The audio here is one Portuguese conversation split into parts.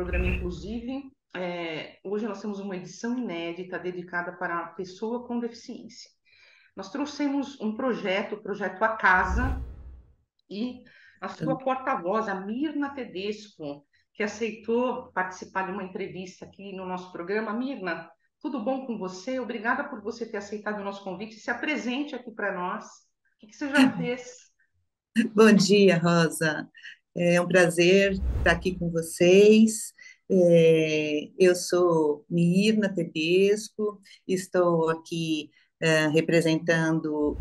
programa Inclusive. Hoje nós temos uma edição inédita dedicada para a pessoa com deficiência. Nós trouxemos um projeto, o projeto A Casa, e a sua porta-voz, a Mirna Tedesco, que aceitou participar de uma entrevista aqui no nosso programa. Mirna, tudo bom com você? Obrigada por você ter aceitado o nosso convite. Se apresente aqui para nós. O que você já fez? Bom dia, Rosa. É um prazer estar aqui com vocês. Eu sou Mirna Tedesco, estou aqui representando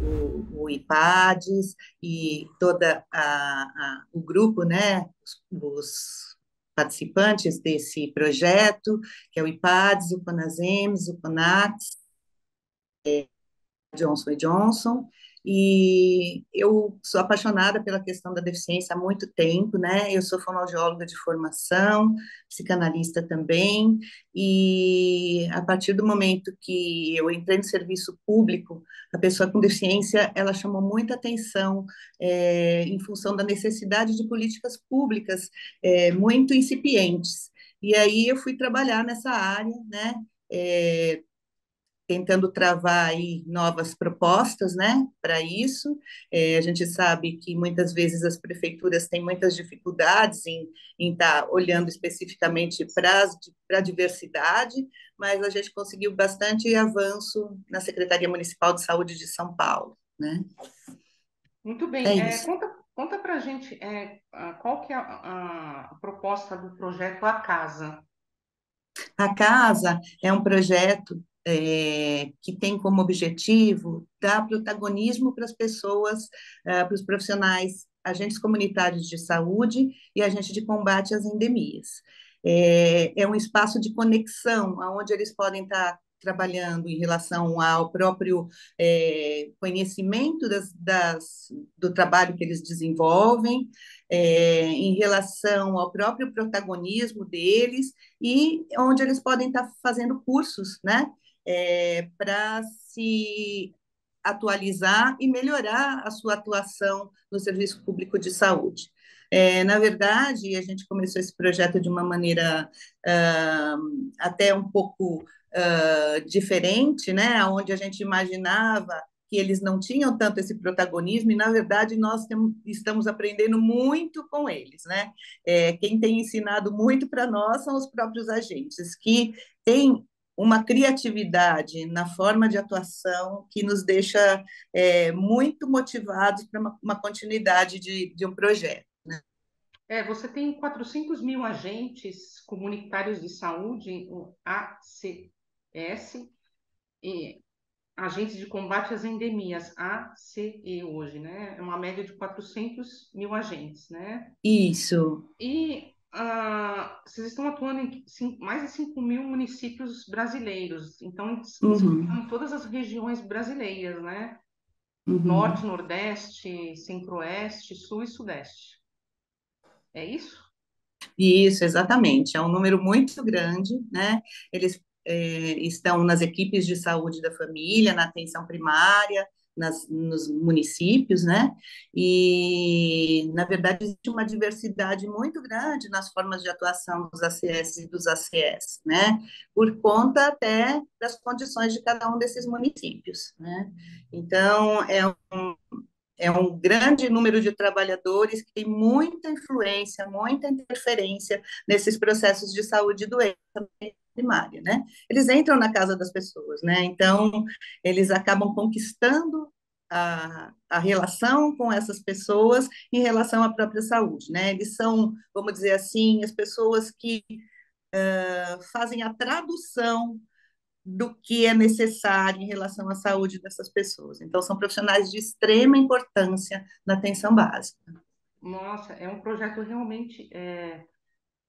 o IPADES e toda o grupo, né, os participantes desse projeto, que é o IPADES, o CONASEMS, o CONATS, Johnson Johnson, e eu sou apaixonada pela questão da deficiência há muito tempo, né? Eu sou fonoaudióloga de formação, psicanalista também, e a partir do momento que eu entrei no serviço público, a pessoa com deficiência, ela chamou muita atenção em função da necessidade de políticas públicas muito incipientes. E aí eu fui trabalhar nessa área, né? Tentando travar aí novas propostas, né, para isso. A gente sabe que muitas vezes as prefeituras têm muitas dificuldades em estar olhando especificamente para a diversidade, mas a gente conseguiu bastante avanço na Secretaria Municipal de Saúde de São Paulo, né? Muito É bem. isso. Conta para a gente qual que é a proposta do projeto A Casa. A Casa é um projeto que tem como objetivo dar protagonismo para as pessoas, para os profissionais, agentes comunitários de saúde e agentes de combate às endemias. É um espaço de conexão, onde eles podem estar trabalhando em relação ao próprio conhecimento do trabalho que eles desenvolvem, em relação ao próprio protagonismo deles e onde eles podem estar fazendo cursos, né, para se atualizar e melhorar a sua atuação no serviço público de saúde. Na verdade, a gente começou esse projeto de uma maneira até um pouco diferente, né, onde a gente imaginava que eles não tinham tanto esse protagonismo, e, na verdade, estamos aprendendo muito com eles, né? Quem tem ensinado muito para nós são os próprios agentes, que têm uma criatividade na forma de atuação que nos deixa muito motivados para uma continuidade de um projeto. Você tem 400 mil agentes comunitários de saúde, o ACS, e agentes de combate às endemias, ACE hoje, né? É uma média de 400 mil agentes, né? Isso. E vocês estão atuando em mais de 5 mil municípios brasileiros, então vocês estão Uhum, em todas as regiões brasileiras, né? Norte, uhum. Nordeste, Centro-Oeste, Sul e Sudeste. É isso? Isso, exatamente. É um número muito grande, né? Eles estão nas equipes de saúde da família, na atenção primária, nos municípios, né? E, na verdade, existe uma diversidade muito grande nas formas de atuação dos ACS e dos ACS, né? Por conta até das condições de cada um desses municípios, né? Então, é um grande número de trabalhadores que tem muita influência, muita interferência nesses processos de saúde e doença primária, né? Eles entram na casa das pessoas, né? Então, eles acabam conquistando a relação com essas pessoas em relação à própria saúde, né? Eles são, vamos dizer assim, as pessoas que fazem a tradução do que é necessário em relação à saúde dessas pessoas. Então, são profissionais de extrema importância na atenção básica. Nossa, é um projeto realmente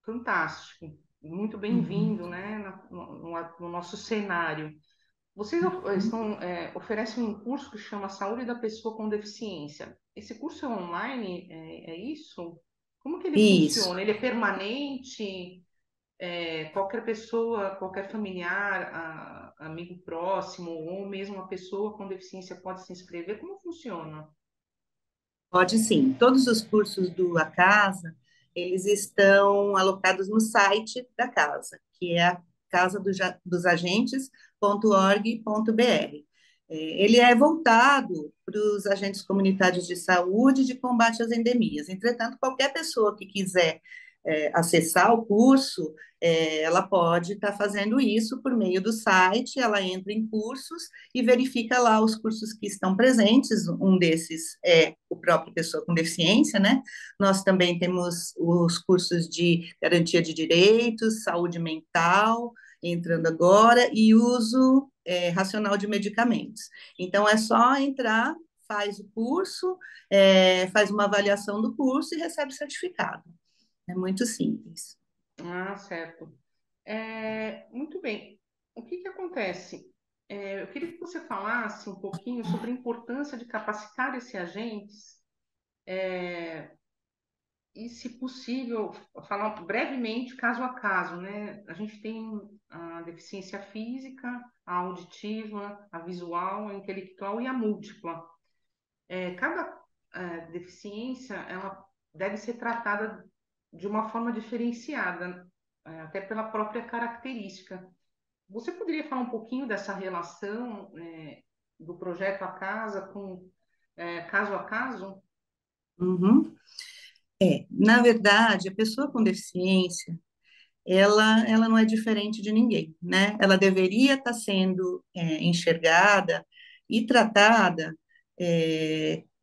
fantástico, muito Uhum. bem-vindo, né, no nosso cenário. Vocês oferecem um curso que chama Saúde da Pessoa com Deficiência. Esse curso é online, é isso? Como que ele Isso. funciona? Ele é permanente? Qualquer pessoa, qualquer familiar, amigo próximo, ou mesmo uma pessoa com deficiência pode se inscrever? Como funciona? Pode sim. Todos os cursos do A Casa, eles estão alocados no site da casa, que é a casadosagentes.org.br. Ele é voltado para os agentes comunitários de saúde e de combate às endemias. Entretanto, qualquer pessoa que quiser acessar o curso, ela pode estar fazendo isso por meio do site, ela entra em cursos e verifica lá os cursos que estão presentes. Um desses é o próprio Pessoa com Deficiência, né? Nós também temos os cursos de garantia de direitos, saúde mental, entrando agora, e uso racional de medicamentos. Então, é só entrar, faz o curso, faz uma avaliação do curso e recebe o certificado. É muito simples. Ah, certo. Muito bem. O que que acontece? Eu queria que você falasse um pouquinho sobre a importância de capacitar esses agentes e, se possível, falar brevemente, caso a caso, né? A gente tem a deficiência física, a auditiva, a visual, a intelectual e a múltipla. Cada deficiência, ela deve ser tratada de uma forma diferenciada, até pela própria característica. Você poderia falar um pouquinho dessa relação, do projeto A Casa com caso a caso? Uhum. Na verdade, a pessoa com deficiência, ela não é diferente de ninguém, né? Ela deveria estar sendo enxergada e tratada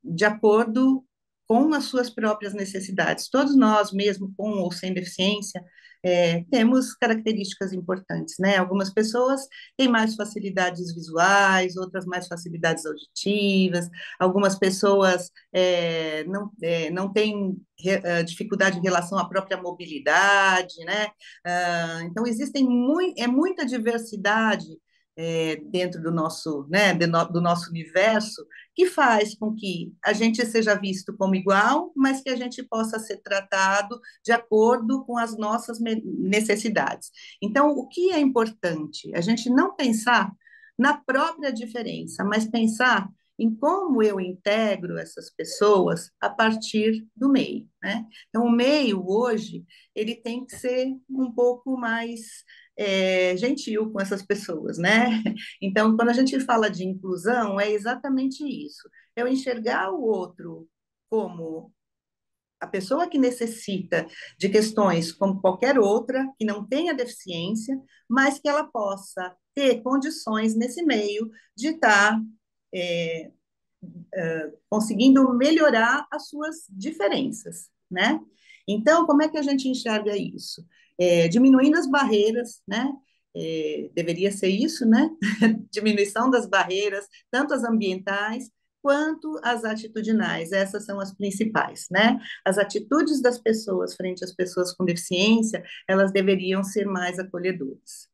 de acordo com as suas próprias necessidades. Todos nós, mesmo com ou sem deficiência, temos características importantes, né? Algumas pessoas têm mais facilidades visuais, outras mais facilidades auditivas, algumas pessoas não têm dificuldade em relação à própria mobilidade, né? Então, muita diversidade dentro do nosso, né, do nosso universo, que faz com que a gente seja visto como igual, mas que a gente possa ser tratado de acordo com as nossas necessidades. Então, o que é importante? A gente não pensar na própria diferença, mas pensar em como eu integro essas pessoas a partir do meio, né? Então, o meio hoje ele tem que ser um pouco mais gentil com essas pessoas, né? Então, quando a gente fala de inclusão, é exatamente isso. Eu enxergar o outro como a pessoa que necessita de questões como qualquer outra, que não tenha deficiência, mas que ela possa ter condições nesse meio de estar é, conseguindo melhorar as suas diferenças, né? Então, como é que a gente enxerga isso? Diminuindo as barreiras, né? Deveria ser isso, né? Diminuição das barreiras, tanto as ambientais quanto as atitudinais. Essas são as principais, né? As atitudes das pessoas frente às pessoas com deficiência, elas deveriam ser mais acolhedoras,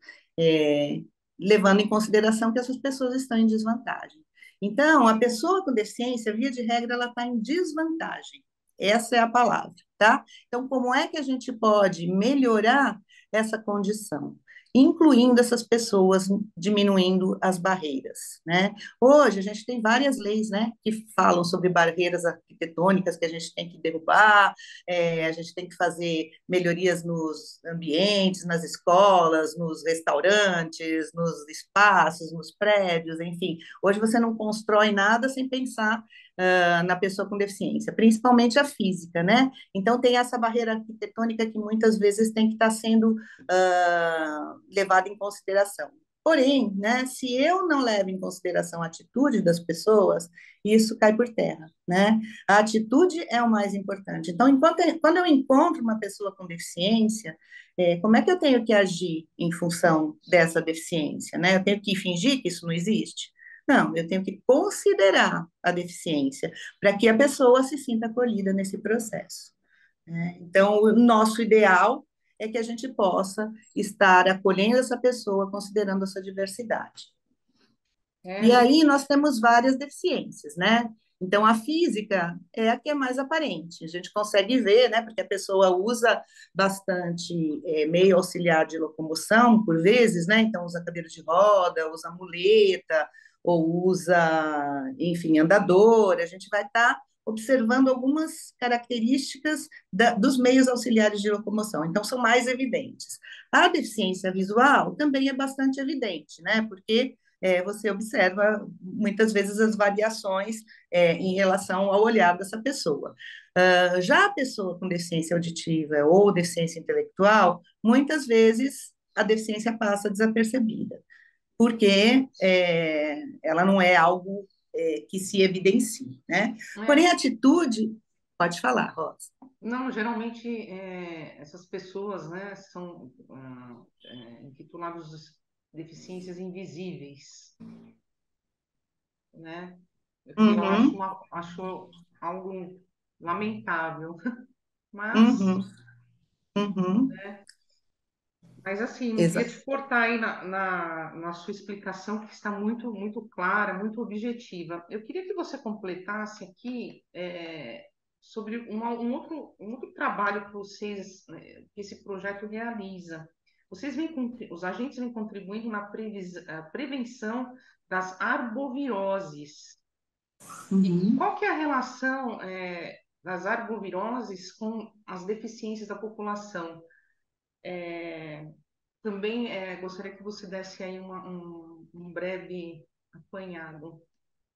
levando em consideração que essas pessoas estão em desvantagem. Então, a pessoa com deficiência, via de regra, ela está em desvantagem. Essa é a palavra, tá? Então, como é que a gente pode melhorar essa condição? Incluindo essas pessoas, diminuindo as barreiras, né? Hoje, a gente tem várias leis, né, que falam sobre barreiras arquitetônicas que a gente tem que derrubar, a gente tem que fazer melhorias nos ambientes, nas escolas, nos restaurantes, nos espaços, nos prédios, enfim. Hoje você não constrói nada sem pensar na pessoa com deficiência, principalmente a física, né? Então tem essa barreira arquitetônica que muitas vezes tem que estar sendo levada em consideração. Porém, né, se eu não levo em consideração a atitude das pessoas, isso cai por terra, né? A atitude é o mais importante. Então, quando eu encontro uma pessoa com deficiência, como é que eu tenho que agir em função dessa deficiência, né? Eu tenho que fingir que isso não existe? Não, eu tenho que considerar a deficiência para que a pessoa se sinta acolhida nesse processo, né? Então, o nosso ideal é que a gente possa estar acolhendo essa pessoa, considerando a sua diversidade. E Muito. aí nós temos várias deficiências, né? Então, a física é a que é mais aparente. A gente consegue ver, né? Porque a pessoa usa bastante meio auxiliar de locomoção, por vezes, né? Então, usa cadeira de roda, usa muleta, ou usa, enfim, andador. A gente vai estar observando algumas características dos meios auxiliares de locomoção, então são mais evidentes. A deficiência visual também é bastante evidente, né? Porque você observa muitas vezes as variações em relação ao olhar dessa pessoa. Já a pessoa com deficiência auditiva ou deficiência intelectual, muitas vezes a deficiência passa desapercebida, porque ela não é algo que se evidencie, né? Porém, a É, atitude, pode falar, Rosa. não, geralmente essas pessoas, né, são intituladas de deficiências invisíveis, né? O que eu acho, Uhum, acho algo lamentável, mas, uhum, uhum, né? Mas assim, não queria exa te cortar aí na sua explicação, que está muito clara, muito objetiva. Eu queria que você completasse aqui sobre um outro trabalho que vocês, que esse projeto realiza. Os agentes vêm contribuindo na prevenção das arboviroses. E uhum. qual que é a relação das arboviroses com as deficiências da população? Também gostaria que você desse aí um breve apanhado.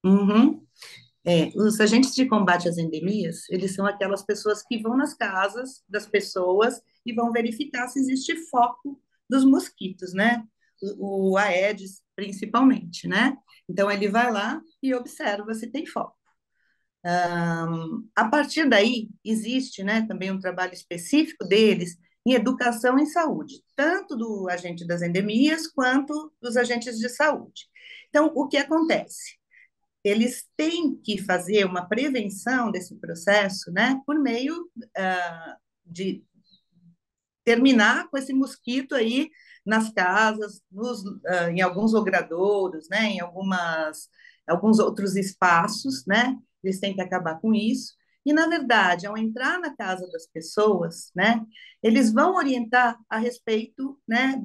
Uhum. Os agentes de combate às endemias, eles são aquelas pessoas que vão nas casas das pessoas e vão verificar se existe foco dos mosquitos, né? O Aedes, principalmente, né? Então, ele vai lá e observa se tem foco. A partir daí, existe, né, também um trabalho específico deles em educação em saúde, tanto do agente das endemias quanto dos agentes de saúde. Então, o que acontece? Eles têm que fazer uma prevenção desse processo, né, por meio de terminar com esse mosquito aí nas casas, em alguns logradouros, né, alguns outros espaços, né, eles têm que acabar com isso. E, na verdade, ao entrar na casa das pessoas, né, eles vão orientar a respeito, né,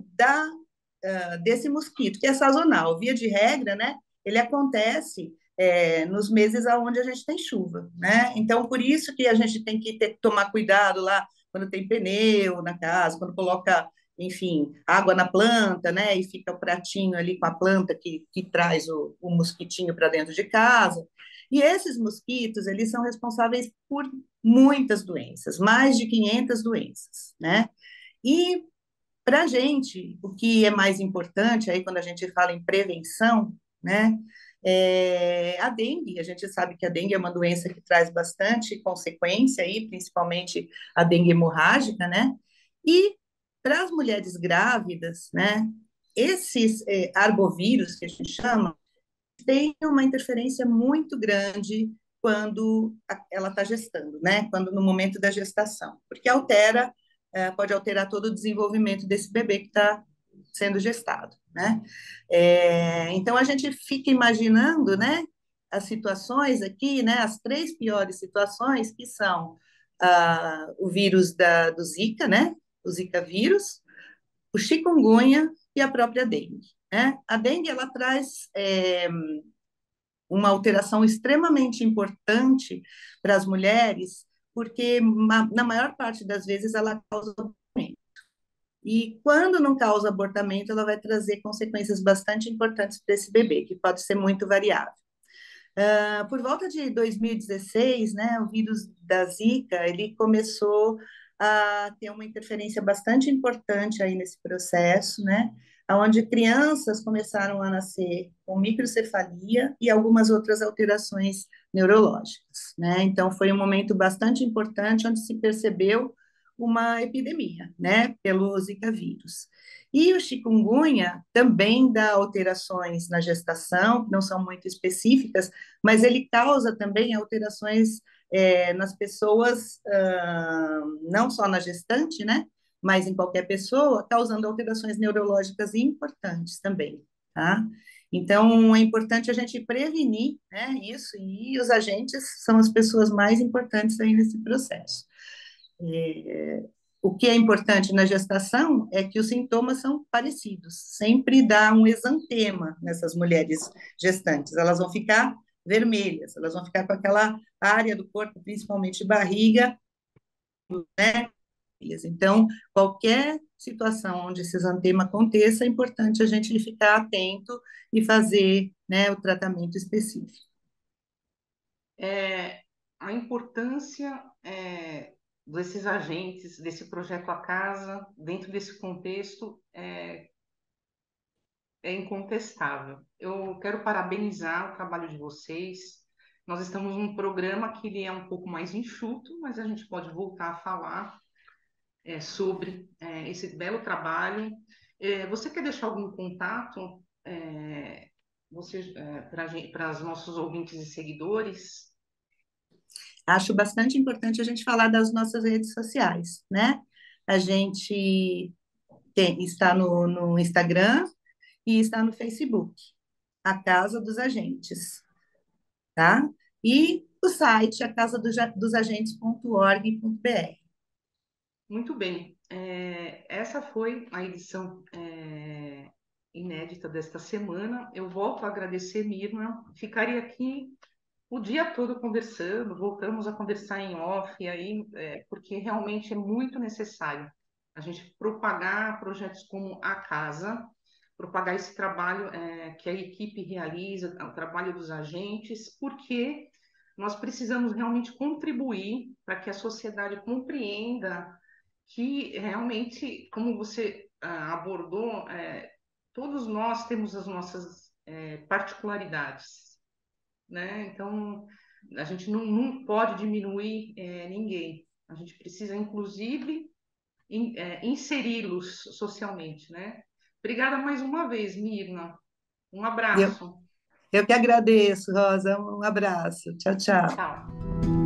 desse mosquito, que é sazonal. Via de regra, né, ele acontece nos meses onde a gente tem chuva, né? Então, por isso que a gente tem que tomar cuidado lá quando tem pneu na casa, quando coloca, enfim, água na planta, né? E fica o pratinho ali com a planta que traz o mosquitinho para dentro de casa. E esses mosquitos, eles são responsáveis por muitas doenças, mais de 500 doenças, né? E para a gente, o que é mais importante aí quando a gente fala em prevenção, né? A dengue, a gente sabe que a dengue é uma doença que traz bastante consequência aí, principalmente a dengue hemorrágica, né? E para as mulheres grávidas, né? Esses arbovírus que a gente chama têm uma interferência muito grande quando ela está gestando, né? Quando no momento da gestação, porque pode alterar todo o desenvolvimento desse bebê que está sendo gestado, né? Então a gente fica imaginando, né? As situações aqui, né? As três piores situações que são o vírus do Zika, né? O Zika vírus, o chikungunya e a própria dengue. Né? A dengue ela traz uma alteração extremamente importante para as mulheres, porque na maior parte das vezes ela causa abortamento. E quando não causa abortamento, ela vai trazer consequências bastante importantes para esse bebê, que pode ser muito variável. Por volta de 2016, né, o vírus da Zika, ele começou a ter uma interferência bastante importante aí nesse processo, né, onde crianças começaram a nascer com microcefalia e algumas outras alterações neurológicas, né, então foi um momento bastante importante onde se percebeu uma epidemia, né, pelo Zika vírus. E o chikungunya também dá alterações na gestação, que não são muito específicas, mas ele causa também alterações nas pessoas, não só na gestante, né? Mas em qualquer pessoa, causando alterações neurológicas importantes também, tá? Então, é importante a gente prevenir, né, isso, e os agentes são as pessoas mais importantes aí nesse processo. O que é importante na gestação é que os sintomas são parecidos, sempre dá um exantema nessas mulheres gestantes, elas vão ficar vermelhas, elas vão ficar com aquela área do corpo, principalmente barriga, né? Então, qualquer situação onde esse exantema aconteça, é importante a gente ficar atento e fazer, né, o tratamento específico. A importância desses agentes, desse projeto A Casa, dentro desse contexto, é incontestável. Eu quero parabenizar o trabalho de vocês. Nós estamos num programa que ele é um pouco mais enxuto, mas a gente pode voltar a falar sobre esse belo trabalho. Você quer deixar algum contato para os nossos ouvintes e seguidores? Acho bastante importante a gente falar das nossas redes sociais, né? A gente está no Instagram e está no Facebook, a Casa dos Agentes, tá? E o site, acasadosagentes.org.br. Muito bem. Essa foi a edição inédita desta semana. Eu volto a agradecer, Mirna. Ficaria aqui o dia todo conversando, voltamos a conversar em off, aí, porque realmente é muito necessário a gente propagar projetos como a Casa, propagar esse trabalho que a equipe realiza, o trabalho dos agentes, porque nós precisamos realmente contribuir para que a sociedade compreenda que realmente, como você abordou, todos nós temos as nossas particularidades, né? Então, a gente não pode diminuir ninguém. A gente precisa, inclusive, inseri-los socialmente, né? Obrigada mais uma vez, Mirna. Um Eu, abraço. eu que agradeço, Rosa. Um abraço. Tchau, tchau. Tchau.